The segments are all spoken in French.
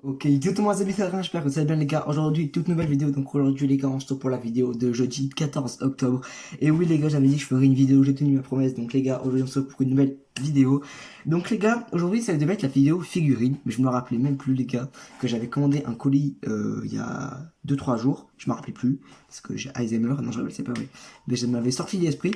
Ok, tout le monde j'espère que vous allez bien les gars. Aujourd'hui, toute nouvelle vidéo. Donc aujourd'hui les gars, on se retrouve pour la vidéo de jeudi 14 octobre. Et oui les gars, j'avais dit que je ferais une vidéo, j'ai tenu ma promesse. Donc les gars, aujourd'hui on se retrouve pour une nouvelle vidéo. Donc les gars, aujourd'hui ça devait être la vidéo figurine. Mais je me rappelais même plus les gars, que j'avais commandé un colis il y a 2-3 jours. Je me rappelais plus, parce que j'ai Alzheimer. Non je sais pas vrai. Mais je m'avais sorti l'esprit.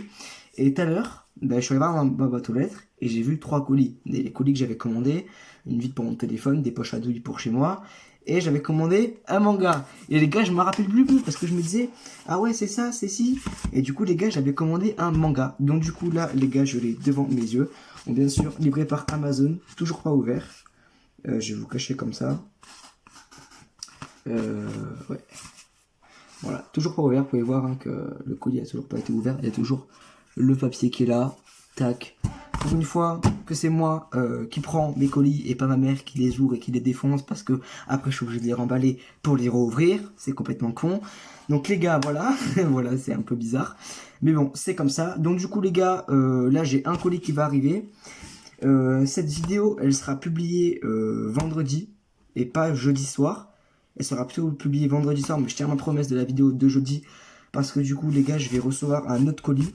Et tout à l'heure, je suis allé voir ma boîte aux lettres et j'ai vu 3 colis. Les colis que j'avais commandés, une vitre pour mon téléphone, des poches à douille pour chez moi, et j'avais commandé un manga. Et les gars, je me rappelle plus parce que je me disais, ah ouais, c'est ça, c'est si. Et du coup, les gars, j'avais commandé un manga. Donc, du coup, là, les gars, je l'ai devant mes yeux. Donc, bien sûr, livré par Amazon, toujours pas ouvert. Je vais vous cacher comme ça. Ouais. Voilà, toujours pas ouvert. Vous pouvez voir hein, que le colis a toujours pas été ouvert. Il y a toujours le papier qui est là. Tac. Pour une fois que c'est moi qui prends mes colis et pas ma mère qui les ouvre et qui les défonce parce que après je suis obligé de les remballer pour les rouvrir, c'est complètement con. Donc les gars, voilà, voilà, c'est un peu bizarre. Mais bon, c'est comme ça. Donc du coup les gars, là j'ai un colis qui va arriver. Cette vidéo, elle sera publiée vendredi et pas jeudi soir. Elle sera plutôt publiée vendredi soir, mais je tiens ma promesse de la vidéo de jeudi parce que du coup les gars, je vais recevoir un autre colis.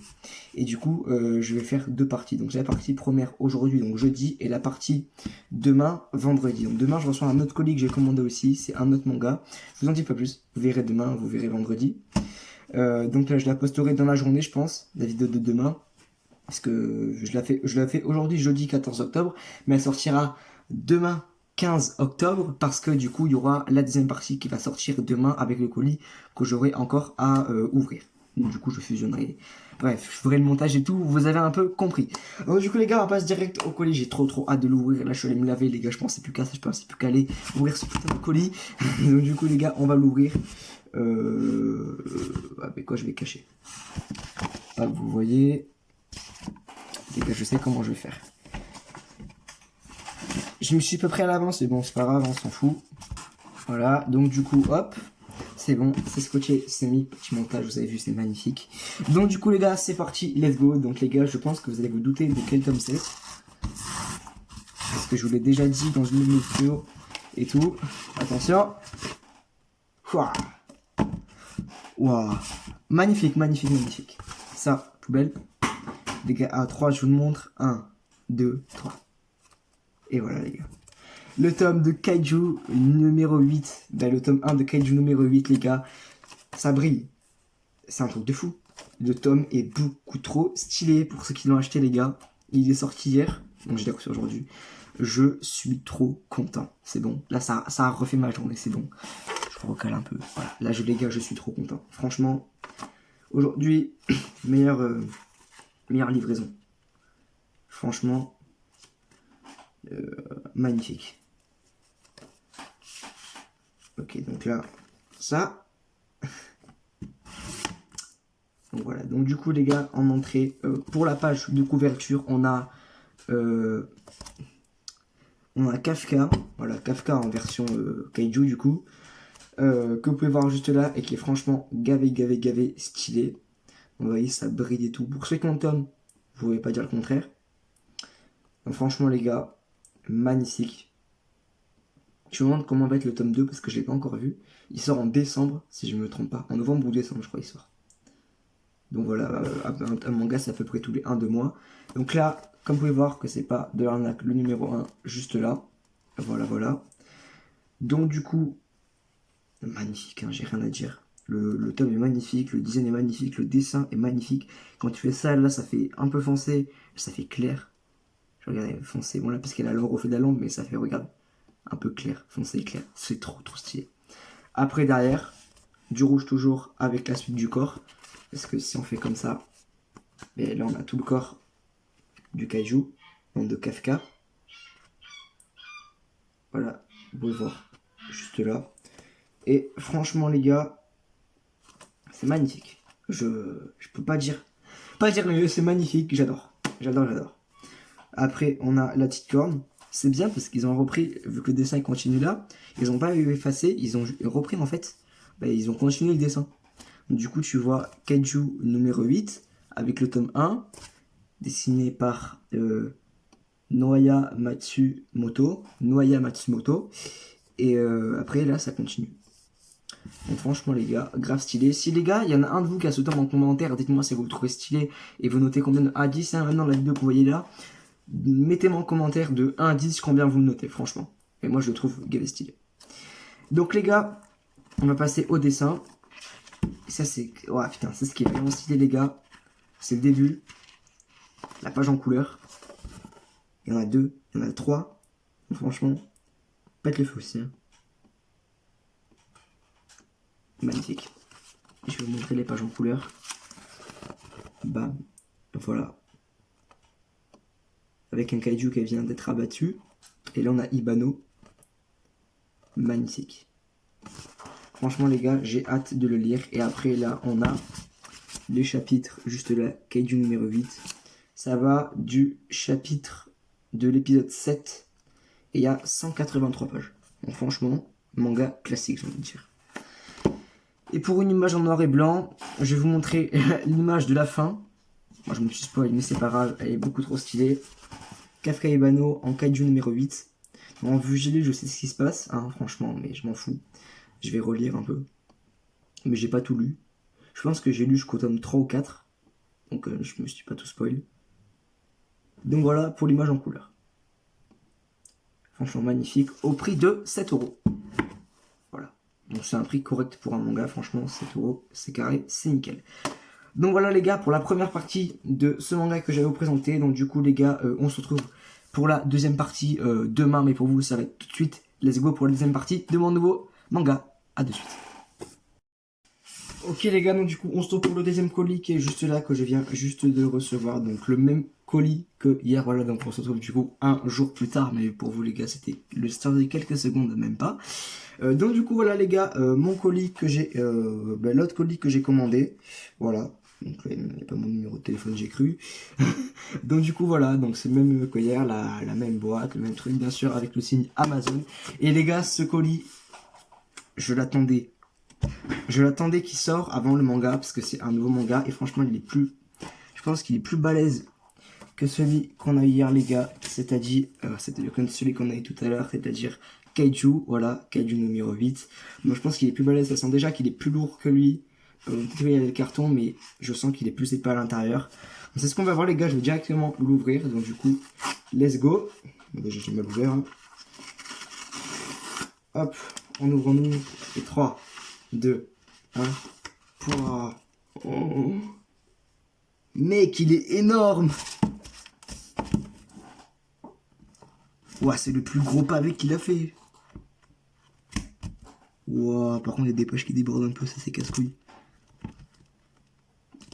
Et du coup, je vais faire 2 parties. Donc, j'ai la partie première aujourd'hui, donc jeudi, et la partie demain, vendredi. Donc, demain, je reçois un autre colis que j'ai commandé aussi. C'est un autre manga. Je vous en dis pas plus. Vous verrez demain, vous verrez vendredi. Donc là, je la posterai dans la journée, je pense, la vidéo de demain. Parce que je la fais aujourd'hui, jeudi 14 octobre. Mais elle sortira demain, 15 octobre. Parce que du coup, il y aura la deuxième partie qui va sortir demain avec le colis que j'aurai encore à ouvrir. Donc, du coup, je fusionnerai. Bref, je ferai le montage et tout, vous avez un peu compris. Donc du coup les gars, on passe direct au colis, j'ai trop hâte de l'ouvrir. Là je suis allé me laver les gars, je pensais plus qu'à ça, je pensais plus qu'à aller ouvrir ce putain de colis. Donc du coup les gars, on va l'ouvrir. Avec quoi je vais cacher. Ah, vous voyez. Les gars, je sais comment je vais faire. Je me suis peu près à l'avance, mais bon c'est pas grave, on s'en fout. Voilà, donc du coup hop. C'est bon, c'est scotché, c'est mis, petit montage, vous avez vu, c'est magnifique. Donc du coup les gars, c'est parti, let's go. Donc les gars, je pense que vous allez vous douter de quel tome c'est. Parce que je vous l'ai déjà dit dans une vidéo et tout. Attention. Ouah. Ouah. Magnifique, magnifique, magnifique. Ça, poubelle. Les gars, à 3, je vous le montre. 1, 2, 3. Et voilà les gars. Le tome de Kaiju numéro 8. Ben, le tome 1 de Kaiju numéro 8 les gars. Ça brille. C'est un truc de fou. Le tome est beaucoup trop stylé pour ceux qui l'ont acheté les gars. Il est sorti hier. Donc je l'ai reçu aujourd'hui. Je suis trop content. C'est bon. Là, ça a refait ma journée. C'est bon. Je recale un peu. Voilà. Là, les gars, je suis trop content. Franchement, aujourd'hui, meilleure livraison. Franchement, magnifique. Ok, donc là, ça. Donc voilà. Donc du coup, les gars, en entrée, pour la page de couverture, on a Kafka. Voilà, Kafka en version Kaiju du coup. Que vous pouvez voir juste là et qui est franchement gavé stylé. Vous voyez, ça brille et tout. Pour ceux qui ont le tome, vous pouvez pas dire le contraire. Donc franchement les gars, magnifique. Je me demande comment va être le tome 2 parce que je l'ai pas encore vu. Il sort en décembre, si je me trompe pas. En novembre ou décembre, je crois il sort. Donc voilà, un manga c'est à peu près tous les 1-2 mois. Donc là, comme vous pouvez voir que c'est pas de l'arnaque, le numéro 1 juste là. Voilà, voilà. Donc du coup, magnifique, hein, j'ai rien à dire. Le tome est magnifique, le design est magnifique, le dessin est magnifique. Quand tu fais ça, là, ça fait un peu foncé, ça fait clair. Je regarde foncé, bon là, parce qu'elle a le reflet de la lampe, mais ça fait, regarde, un peu clair, foncé clair. C'est trop stylé. Après, derrière, du rouge toujours avec la suite du corps. Parce que si on fait comme ça, et là, on a tout le corps du kaiju, donc de Kafka. Voilà, vous pouvez voir, juste là. Et franchement, les gars, c'est magnifique. Je peux pas dire mieux, c'est magnifique, j'adore. J'adore. Après, on a la petite corne. C'est bien parce qu'ils ont repris, vu que le dessin continue là, ils ont pas effacé, ils ont repris en fait, ils ont continué le dessin. Du coup, tu vois Kaiju numéro 8 avec le tome 1, dessiné par Noaya Matsumoto. Et après, là, ça continue. Donc franchement les gars, grave stylé. Si les gars, il y en a un de vous qui a ce tome en commentaire, dites-moi si vous le trouvez stylé et vous notez combien de 1 à 10, hein, maintenant la vidéo que vous voyez là. Mettez-moi en commentaire de 1 à 10 combien vous le notez, franchement. Et moi je le trouve gavé stylé. Donc les gars, on va passer au dessin. Et ça c'est... Ouais putain, c'est ce qui est vraiment stylé les gars. C'est le début. La page en couleur. Il y en a 2, il y en a 3. Donc, franchement, pète le feu aussi. Hein. Magnifique. Je vais vous montrer les pages en couleur. Bam. Voilà. Avec un kaiju qui vient d'être abattu. Et là on a Ibano. Magnifique. Franchement les gars, j'ai hâte de le lire. Et après là on a les chapitres juste là. Kaiju numéro 8. Ça va du chapitre de l'épisode 7. Et il y a 183 pages. Donc franchement, manga classique j'ai envie de dire. Et pour une image en noir et blanc, je vais vous montrer l'image de la fin. Moi je me suis spoil mais c'est pas grave, elle est beaucoup trop stylée. Kafka Ibano en kaiju numéro 8. En vue gelée, je sais ce qui se passe, hein, franchement, mais je m'en fous. Je vais relire un peu. Mais j'ai pas tout lu. Je pense que j'ai lu jusqu'au tome 3 ou 4. Donc je me suis pas tout spoil. Donc voilà pour l'image en couleur. Franchement magnifique. Au prix de 7 €. Voilà. Donc c'est un prix correct pour un manga, franchement, 7 €, c'est carré, c'est nickel. Donc voilà les gars pour la première partie de ce manga que j'avais vous présenter. Donc du coup les gars on se retrouve pour la deuxième partie demain. Mais pour vous ça va être tout de suite. Let's go pour la deuxième partie de mon nouveau manga. A de suite. Ok les gars, donc du coup on se retrouve pour le deuxième colis qui est juste là, que je viens juste de recevoir. Donc le même colis que hier, voilà, donc on se retrouve du coup un jour plus tard. Mais pour vous les gars c'était le start de quelques secondes, même pas. Donc du coup voilà les gars, mon colis que j'ai, l'autre colis que j'ai commandé. Voilà. Donc il n'y a pas mon numéro de téléphone, j'ai cru. Donc du coup voilà, donc c'est le même que hier, la même boîte, le même truc bien sûr avec le signe Amazon. Et les gars, ce colis, je l'attendais qu'il sort avant le manga, parce que c'est un nouveau manga et franchement il est plus, je pense qu'il est plus balèze que celui qu'on a eu hier les gars, c'est-à-dire celui qu'on a eu tout à l'heure, c'est-à-dire Kaiju, voilà, Kaiju numéro 8. Moi je pense qu'il est plus balèze, ça sent déjà qu'il est plus lourd que lui. Peut-être qu'il y a le carton, mais je sens qu'il est plus épais à l'intérieur. C'est ce qu'on va voir les gars, je vais directement l'ouvrir. Donc du coup, let's go. Déjà j'ai mal ouvert. Hein. Hop, on ouvre. Et 3, 2, 1. Pouah. Oh. Mec, il est énorme. Ouah, c'est le plus gros pavé qu'il a fait. Ouah, par contre il y a des poches qui débordent un peu, ça c'est casse-couille.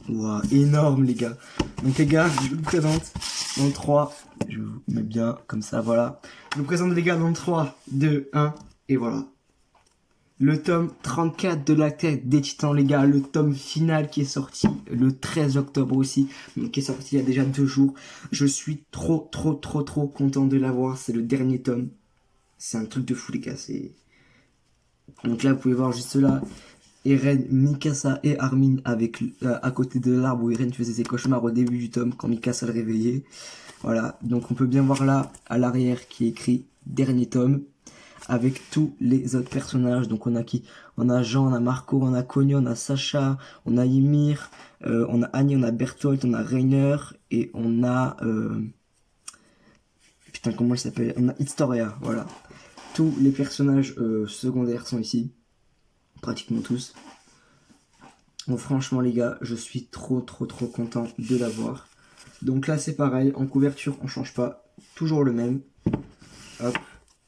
Ouah, énorme les gars. Donc les gars, je vous le présente dans 3. Je vous mets bien comme ça, voilà. Je vous présente les gars dans 3, 2, 1. Et voilà. Le tome 34 de la tête des Titans les gars. Le tome final qui est sorti le 13 octobre aussi. Donc qui est sorti il y a déjà 2 jours. Je suis trop content de l'avoir. C'est le dernier tome. C'est un truc de fou les gars. Donc là vous pouvez voir juste là. Eren, Mikasa et Armin avec à côté de l'arbre où Eren faisait ses cauchemars au début du tome quand Mikasa le réveillait. Voilà, donc on peut bien voir là à l'arrière qui est écrit dernier tome avec tous les autres personnages. Donc on a qui? On a Jean, on a Marco, on a Konyo, on a Sacha, on a Ymir, on a Annie, on a Bertholdt, on a Reiner et on a putain comment il s'appelle? On a Historia, voilà. Tous les personnages secondaires sont ici. Pratiquement tous. Bon, franchement les gars, je suis trop content de l'avoir. Donc là c'est pareil, en couverture on change pas, toujours le même. Hop.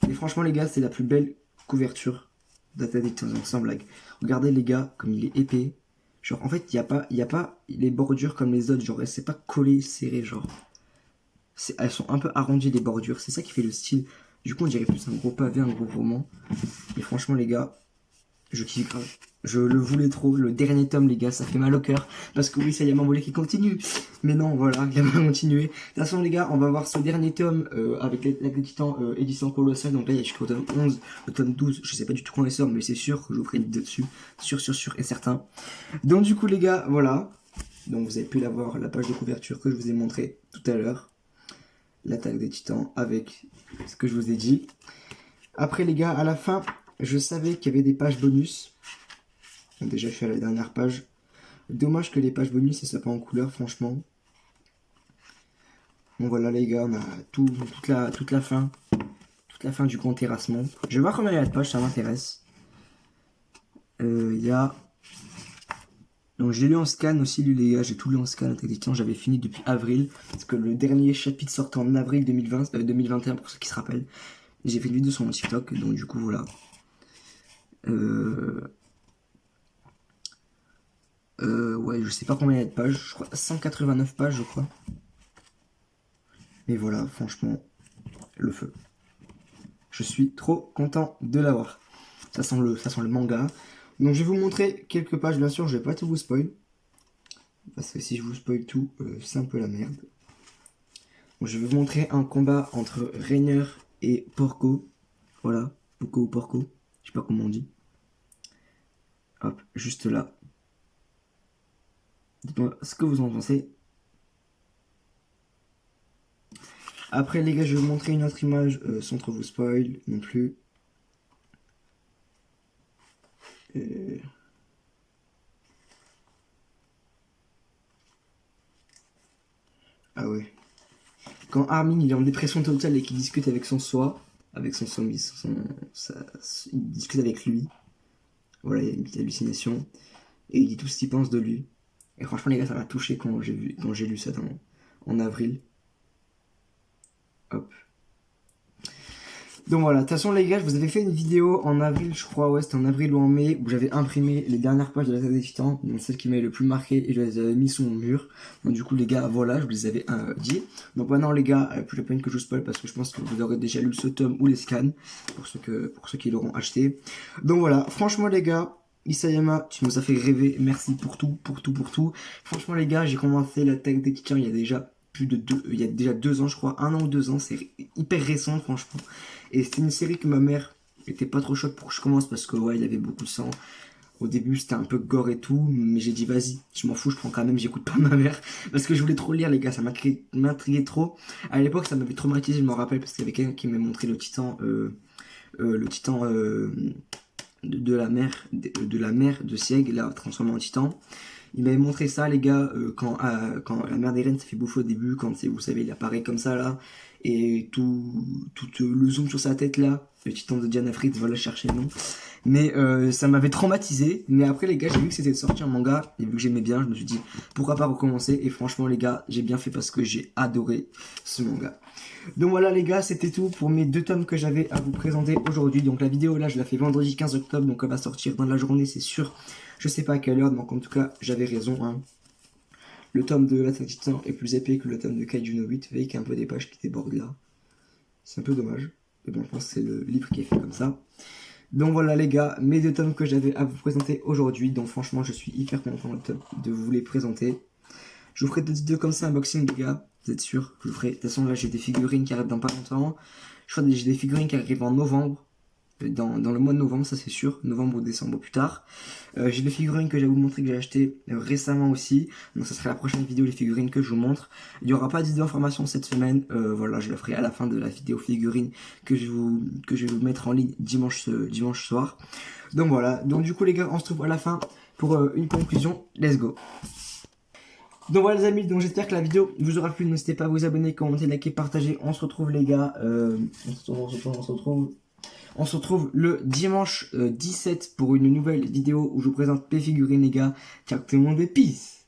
Et franchement les gars, c'est la plus belle couverture d'Atadictons, sans blague. Regardez les gars, comme il est épais. Genre en fait il y a pas les bordures comme les autres, genre c'est pas collé, serré, genre. Elles sont un peu arrondies les bordures, c'est ça qui fait le style. Du coup on dirait plus un gros pavé, un gros roman. Et franchement les gars, je kiffe grave. Je le voulais trop. Le dernier tome, les gars, ça fait mal au cœur. Parce que oui, ça y a Mambolé qui continue. Mais non, voilà, il a pas continué. De toute façon, les gars, on va voir ce dernier tome avec les Titans édition colossale. Donc là, il y a jusqu'au tome 11, le tome 12. Je sais pas du tout quand il sort, mais c'est sûr que je vous ferai une vidéo dessus. Sûr et certain. Donc, du coup, les gars, voilà. Donc, vous avez pu l'avoir, la page de couverture que je vous ai montré tout à l'heure. L'attaque des Titans avec ce que je vous ai dit. Après les gars, à la fin, je savais qu'il y avait des pages bonus. Bon, déjà je suis à la dernière page. Dommage que les pages bonus ne soient pas en couleur, franchement. Bon voilà les gars, on a toute la fin. Toute la fin du grand terrassement. Je vais voir combien il y a de pages, ça m'intéresse. Il y a... Donc je l'ai lu en scan aussi, lui les gars, j'ai tout lu en scan. J'avais fini depuis avril. Parce que le dernier chapitre sortait en avril 2020, 2021 pour ceux qui se rappellent. J'ai fait une vidéo sur mon TikTok, donc du coup voilà. Ouais, je sais pas combien il y a de pages, je crois 189 pages, je crois. Mais voilà, franchement, le feu. Je suis trop content de l'avoir. Ça sent le manga. Donc je vais vous montrer quelques pages, bien sûr, je vais pas tout vous spoil. Parce que si je vous spoil tout, c'est un peu la merde. Donc, je vais vous montrer un combat entre Rainer et Porco. Voilà, Porco ou Porco, je sais pas comment on dit. Hop, juste là. Dites-moi ce que vous en pensez. Après les gars, je vais vous montrer une autre image sans trop vous spoil non plus. Ah ouais. Quand Armin il est en dépression totale et qu'il discute avec son soi, avec son il discute avec lui. Voilà, il y a une petite hallucination. Et il dit tout ce qu'il pense de lui. Et franchement les gars, ça m'a touché quand j'ai lu ça en avril. Hop. Donc voilà, de toute façon les gars, je vous avais fait une vidéo en avril, je crois, ouais c'était en avril ou en mai, où j'avais imprimé les dernières pages de la Saga des Titans, donc celles qui m'avaient le plus marqué, et je les avais mis sur mon mur. Donc du coup les gars, voilà, je vous les avais dit. Donc maintenant les gars, plus la peine que je vous spoil, parce que je pense que vous aurez déjà lu ce tome ou les scans, pour ceux qui l'auront acheté. Donc voilà, franchement les gars, Isayama, tu nous as fait rêver, merci pour tout. Franchement les gars, j'ai commencé l'attaque des Titans il y a déjà il y a déjà 2 ans je crois, 1 an ou 2 ans, c'est hyper récent franchement. Et c'était une série que ma mère était pas trop chaude pour que je commence parce que ouais il y avait beaucoup de sang. Au début c'était un peu gore et tout, mais j'ai dit vas-y, je m'en fous, je prends quand même, j'écoute pas ma mère. Parce que je voulais trop lire les gars, ça m'intriguait trop. À l'époque ça m'avait traumatisé, je me rappelle, parce qu'il y avait quelqu'un qui m'a montré le titan de la mère de Sieg, là transformé en titan. Il m'avait montré ça les gars, quand la mère d'Eren s'est fait bouffer au début, quand vous savez il apparaît comme ça là, et tout le zoom sur sa tête là, le titan de Diana Fritz, voilà chercher le nom. Mais ça m'avait traumatisé, mais après les gars j'ai vu que c'était sorti en manga, et vu que j'aimais bien, je me suis dit pourquoi pas recommencer, et franchement les gars j'ai bien fait parce que j'ai adoré ce manga. Donc voilà les gars, c'était tout pour mes 2 tomes que j'avais à vous présenter aujourd'hui. Donc la vidéo là je la fais vendredi 15 octobre, donc elle va sortir dans la journée c'est sûr. Je sais pas à quelle heure, donc en tout cas j'avais raison hein. Le tome de l'Attaque des Titans est plus épais que le tome de Kaiju no 8, vous voyez qu'il y a un peu des pages qui débordent là. C'est un peu dommage, mais bon je pense que c'est le livre qui est fait comme ça. Donc voilà les gars, mes 2 tomes que j'avais à vous présenter aujourd'hui, donc franchement je suis hyper content de vous les présenter. Je vous ferai d'autres vidéos comme ça, unboxing les gars, vous êtes sûr que je vous ferai. De toute façon là j'ai des figurines qui arrivent dans pas longtemps. Je crois que j'ai des figurines qui arrivent en novembre. Dans le mois de novembre, ça c'est sûr, novembre ou décembre plus tard. J'ai des figurines que j'ai à vous montrer que j'ai acheté récemment aussi, donc ça sera la prochaine vidéo, les figurines que je vous montre. Il n'y aura pas de vidéo information cette semaine, voilà, je la ferai à la fin de la vidéo figurines que je vais vous mettre en ligne dimanche soir. Donc voilà, donc du coup les gars, on se retrouve à la fin pour une conclusion, let's go. Donc voilà les amis, donc j'espère que la vidéo vous aura plu, n'hésitez pas à vous abonner, commenter, liker, partager, on se retrouve les gars, on se retrouve le dimanche 17 pour une nouvelle vidéo où je vous présente mes figurines les gars. Ciao tout le monde et peace.